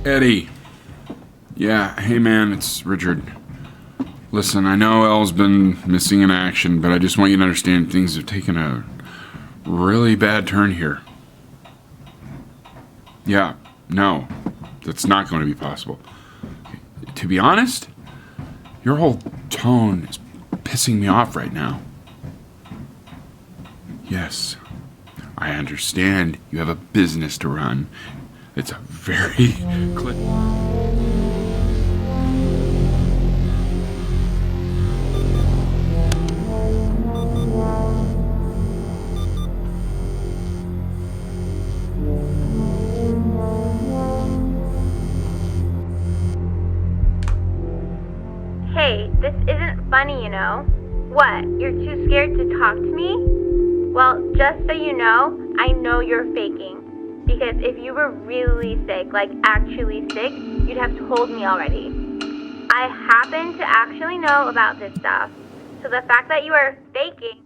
Eddie. Yeah, hey man, it's Richard. Listen, I know Elle's been missing in action, but I just want you to understand things have taken a really bad turn here. Yeah, no, that's not going to be possible. To be honest, your whole tone is pissing me off right now. Yes, I understand you have a business to run. It's a very Hey, this isn't funny, you know. What, you're too scared to talk to me? Well, just so you know you're faking. Because if you were really sick, like actually sick, you'd have told me already. I happen to actually know about this stuff. So the fact that you are faking...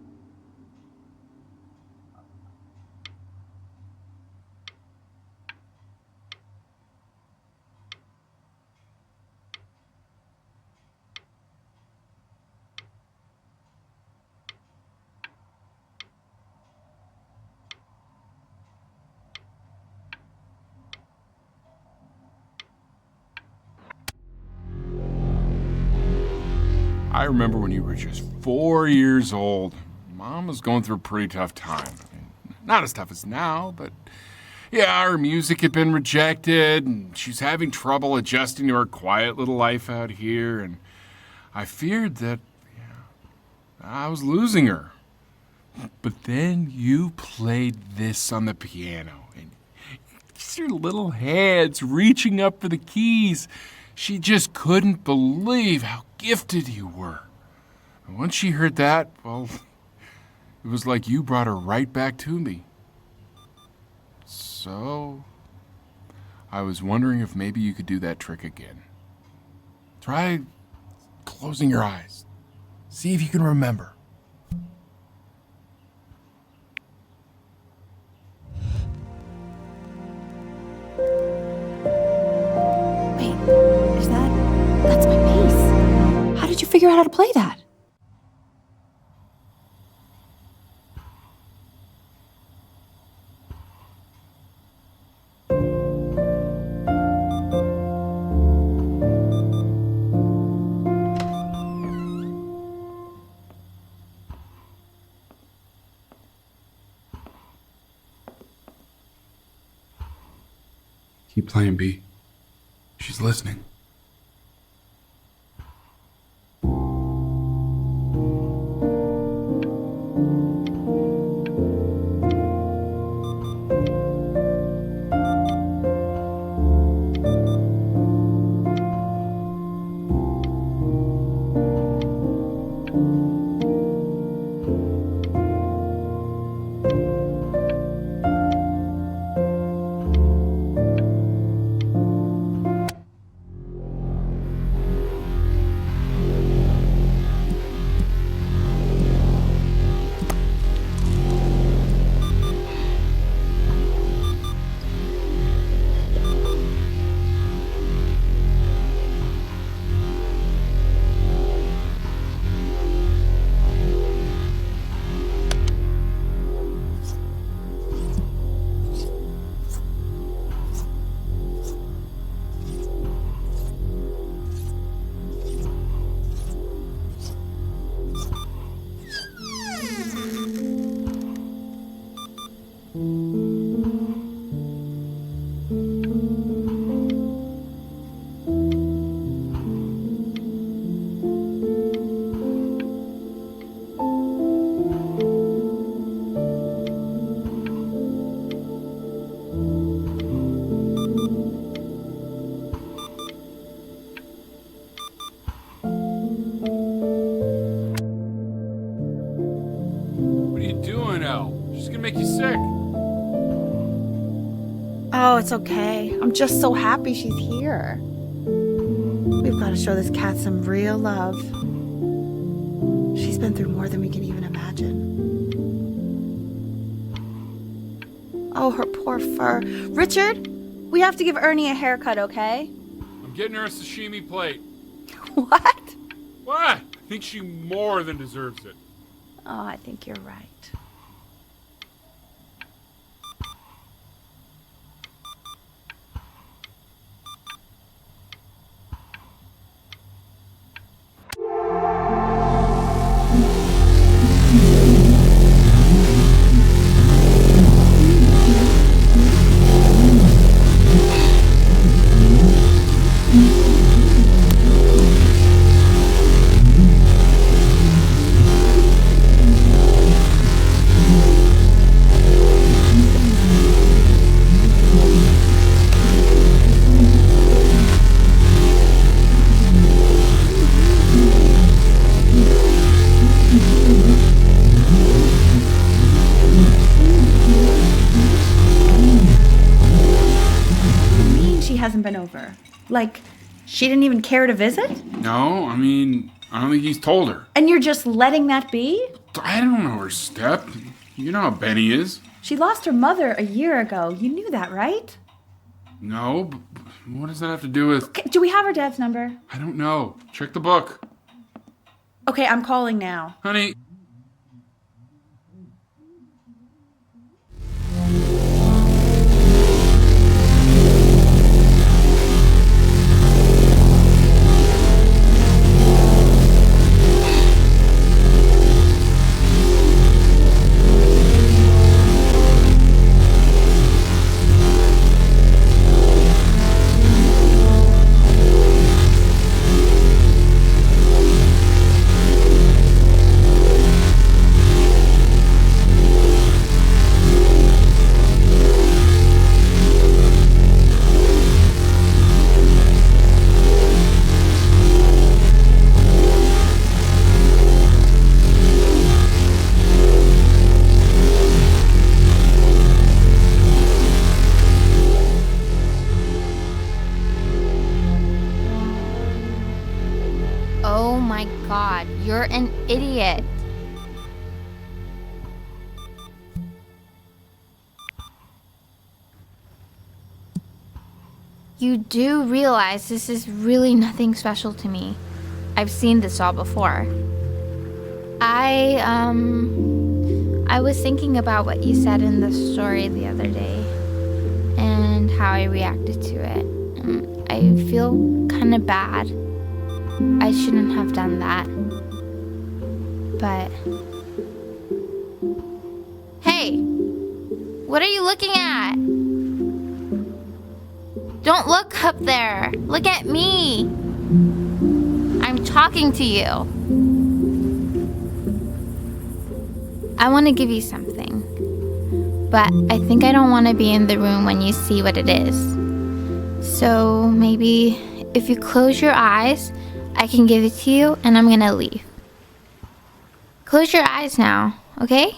I remember when you were just 4 years old. Mom was going through a pretty tough time. Not as tough as now, but yeah, her music had been rejected, and she's having trouble adjusting to her quiet little life out here, and I feared that I was losing her. But then you played this on the piano, and just your little hands reaching up for the keys. She just couldn't believe how gifted you were. And once she heard that, well, it was like you brought her right back to me. So, I was wondering if maybe you could do that trick again. Try closing your eyes. See if you can remember. That's my bass. How did you figure out how to play that? Keep playing, B. She's listening. Oh, it's okay. I'm just so happy she's here. We've got to show this cat some real love. She's been through more than we can even imagine. Oh, her poor fur. Richard, We have to give Ernie a haircut, okay? I'm getting her a sashimi plate. What? What? I think she more than deserves it. Oh, I think you're right. Hasn't been over. Like, she didn't even care to visit? No, I don't think he's told her. And you're just letting that be? I don't overstep. You know how Benny is. She lost her mother a year ago. You knew that, right? No, but what does that have to do with... Okay, do we have her dad's number? I don't know. Check the book. Okay, I'm calling now. Honey... Oh my god, you're an idiot. You do realize this is really nothing special to me. I've seen this all before. I was thinking about what you said in the story the other day and how I reacted to it. I feel kind of bad. I shouldn't have done that. But... Hey! What are you looking at? Don't look up there! Look at me! I'm talking to you. I want to give you something. But I think I don't want to be in the room when you see what it is. So maybe if you close your eyes, I can give it to you and I'm gonna leave. Close your eyes now, okay?